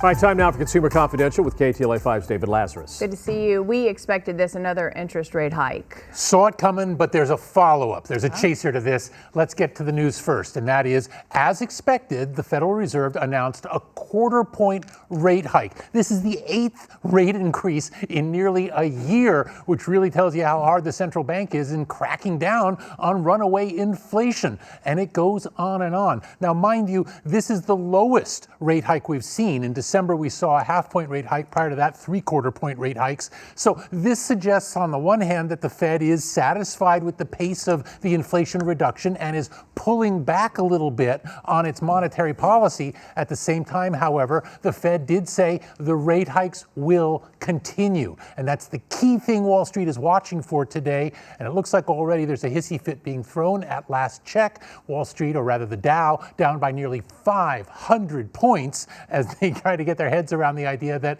All right, time now for Consumer Confidential with KTLA 5's David Lazarus. Good to see you. We expected another interest rate hike. Saw it coming, but there's a follow-up. There's a chaser to this. Let's get to the news first, and that is, as expected, the Federal Reserve announced a quarter-point rate hike. This is the 8th rate increase in nearly a year, which really tells you how hard the central bank is in cracking down on runaway inflation. And it goes on and on. Now, mind you, this is the lowest rate hike we've seen. In December, we saw a half-point rate hike. Prior to that, three-quarter-point rate hikes. So this suggests, on the one hand, that the Fed is satisfied with the pace of the inflation reduction and is pulling back a little bit on its monetary policy. At the same time, however, the Fed did say the rate hikes will continue. And that's the key thing Wall Street is watching for today. And it looks like already there's a hissy fit being thrown at last check. Wall Street, or rather the Dow, down by nearly 500 points as they try to get their heads around the idea that,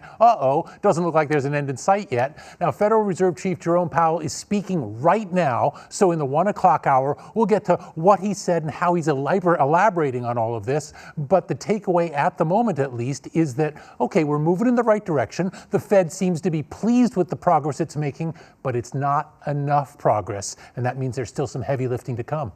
doesn't look like there's an end in sight yet. Now, Federal Reserve Chief Jerome Powell is speaking right now. So in the 1 o'clock hour, we'll get to what he said and how he's elaborating on all of this. But the takeaway at the moment, at least, is that, okay, we're moving in the right direction. The Fed seems to be pleased with the progress it's making, but it's not enough progress. And that means there's still some heavy lifting to come.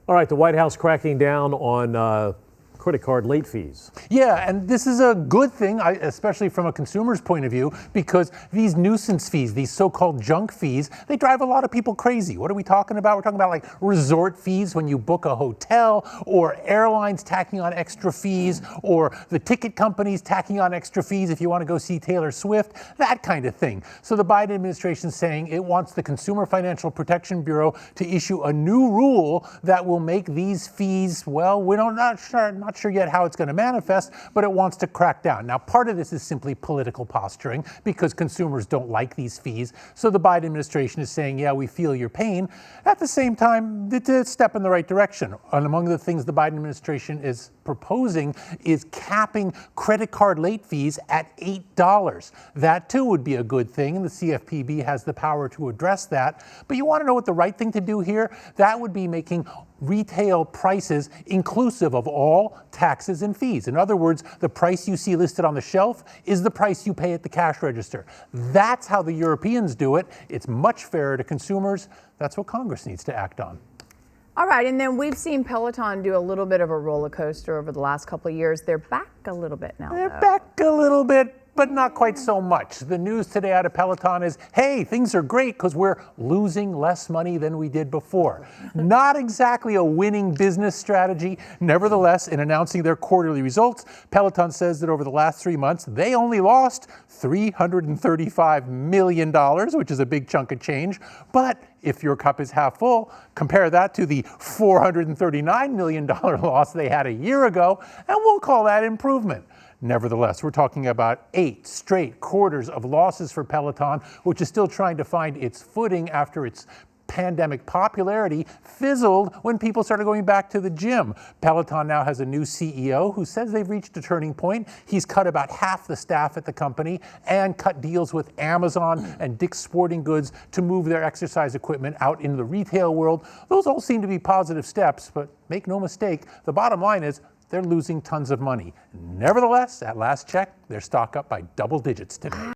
All right, the White House cracking down on credit card late fees. Yeah, and this is a good thing, especially from a consumer's point of view, because these nuisance fees, these so-called junk fees, they drive a lot of people crazy. What are we talking about? We're talking about like resort fees when you book a hotel, or airlines tacking on extra fees, or the ticket companies tacking on extra fees if you want to go see Taylor Swift, that kind of thing. So the Biden administration is saying it wants the Consumer Financial Protection Bureau to issue a new rule that will make these fees, well, we're not sure yet how it's going to manifest, but it wants to crack down. Now, part of this is simply political posturing because consumers don't like these fees. So the Biden administration is saying, yeah, we feel your pain. At the same time, it's a step in the right direction. And among the things the Biden administration is proposing is capping credit card late fees at $8. That too would be a good thing, and the CFPB has the power to address that. But you want to know what the right thing to do here? That would be making retail prices inclusive of all taxes and fees. In other words, the price you see listed on the shelf is the price you pay at the cash register. That's how the Europeans do it. It's much fairer to consumers. That's what Congress needs to act on. All right, and then we've seen Peloton do a little bit of a roller coaster over the last couple of years. They're back a little bit now. They're back a little bit, but not quite so much. The news today out of Peloton is, hey, things are great because we're losing less money than we did before. Not exactly a winning business strategy. Nevertheless, in announcing their quarterly results, Peloton says that over the last 3 months, they only lost $335 million, which is a big chunk of change. But if your cup is half full, compare that to the $439 million loss they had a year ago, and we'll call that improvement. Nevertheless, we're talking about 8 straight quarters of losses for Peloton, which is still trying to find its footing after its pandemic popularity fizzled when people started going back to the gym. Peloton now has a new CEO who says they've reached a turning point. He's cut about half the staff at the company and cut deals with Amazon and Dick's Sporting Goods to move their exercise equipment out into the retail world. Those all seem to be positive steps, but make no mistake, the bottom line is they're losing tons of money. Nevertheless, at last check, their stock up by double digits today.